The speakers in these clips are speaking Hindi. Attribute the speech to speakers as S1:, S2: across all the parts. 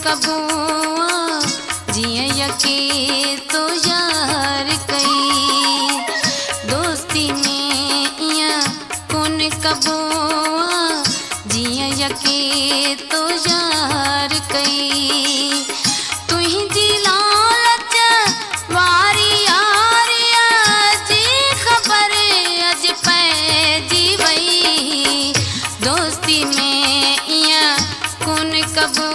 S1: कबो जिए यके तो यार कई दोस्ती में इया कौन कबो जिए यके तो यार कई तुही जी लालच वारी यारिया जी खबर अज पै जीवई दोस्ती में इया कौन कबो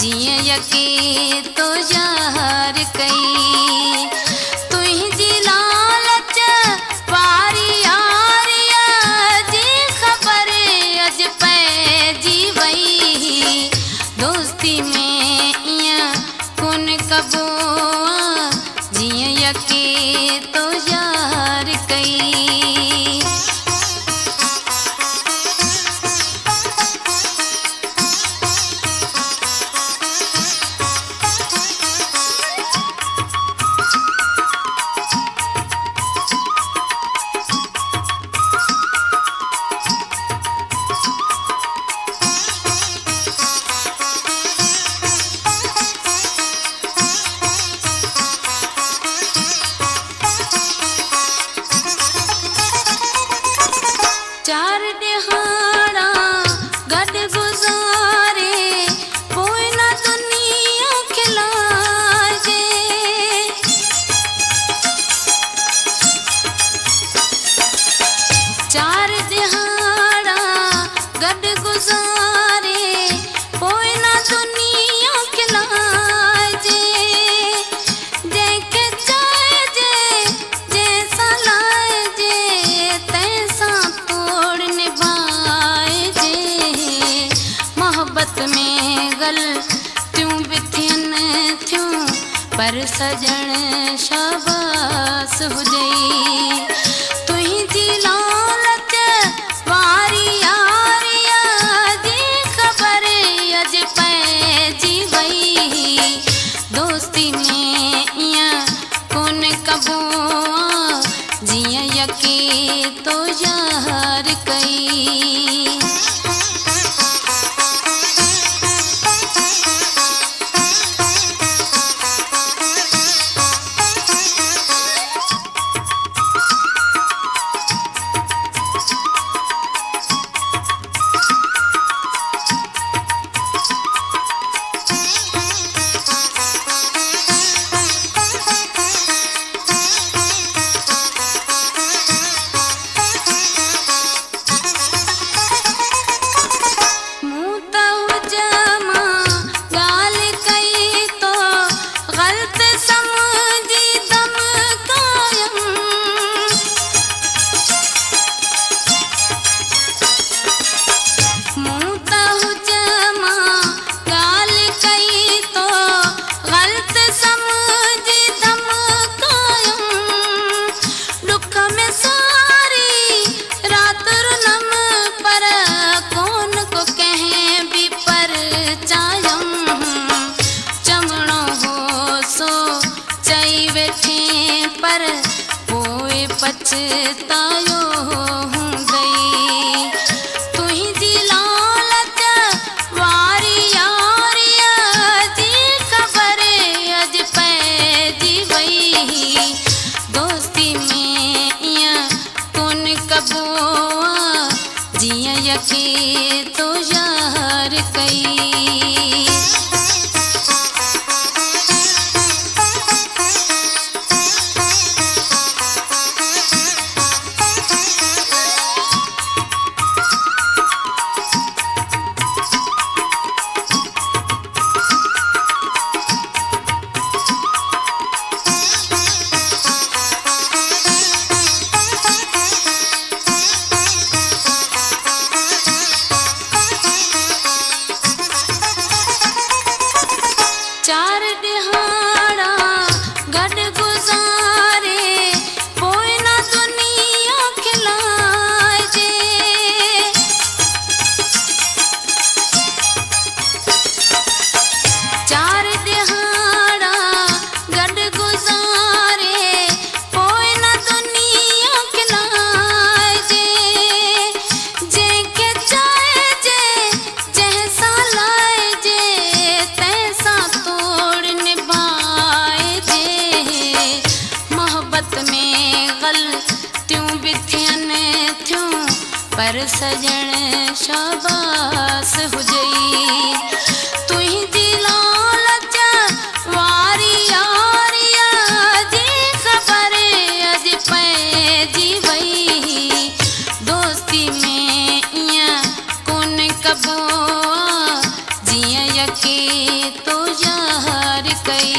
S1: जिए यके तो यार कई तुही जी लालच वारी यारिया जी खबर अज पै जीवई दोस्ती में इया कौन कबो जिए यके तो यार कई चार दिहाड़ा गड गुजारे कोई ना दुनिया खिलाजे चार दिहाड़ा गड गुजारे कोई ना दुनिया खिलाजे देखे चाहे जे जैसा लाए जे तैसा मोहब्बत में गल त्यों बिथियन त्यों पर सजन शाबास हुजई तुही जी लालच वारी यारिया जी खबर अज पै जीवई दोस्ती में इया कौन कबो जिए यके तो यार कई पर पोए पछतायो हूँ गई तुही जी लालच वारी यारिया जी खबर अज पै जीवई दोस्ती में इया कौन कबो जिए यके तो यार कई सजण शाबास हुजई तुंहिंजी लालच वारी यारिया जी ख़बर अॼु पइजी वई दोस्ती में ईअं कोन कबो जीअं यके तो ज़ाहिर कई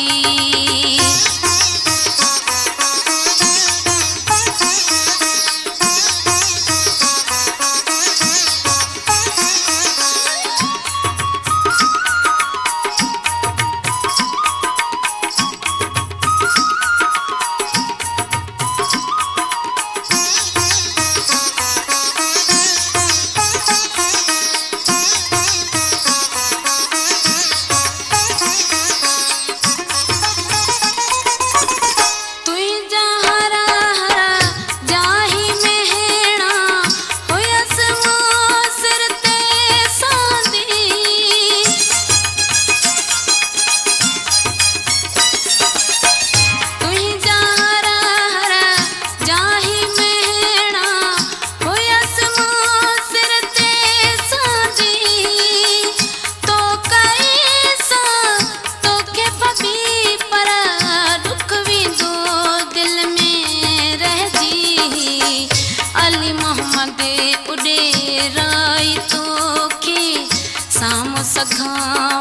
S1: सघां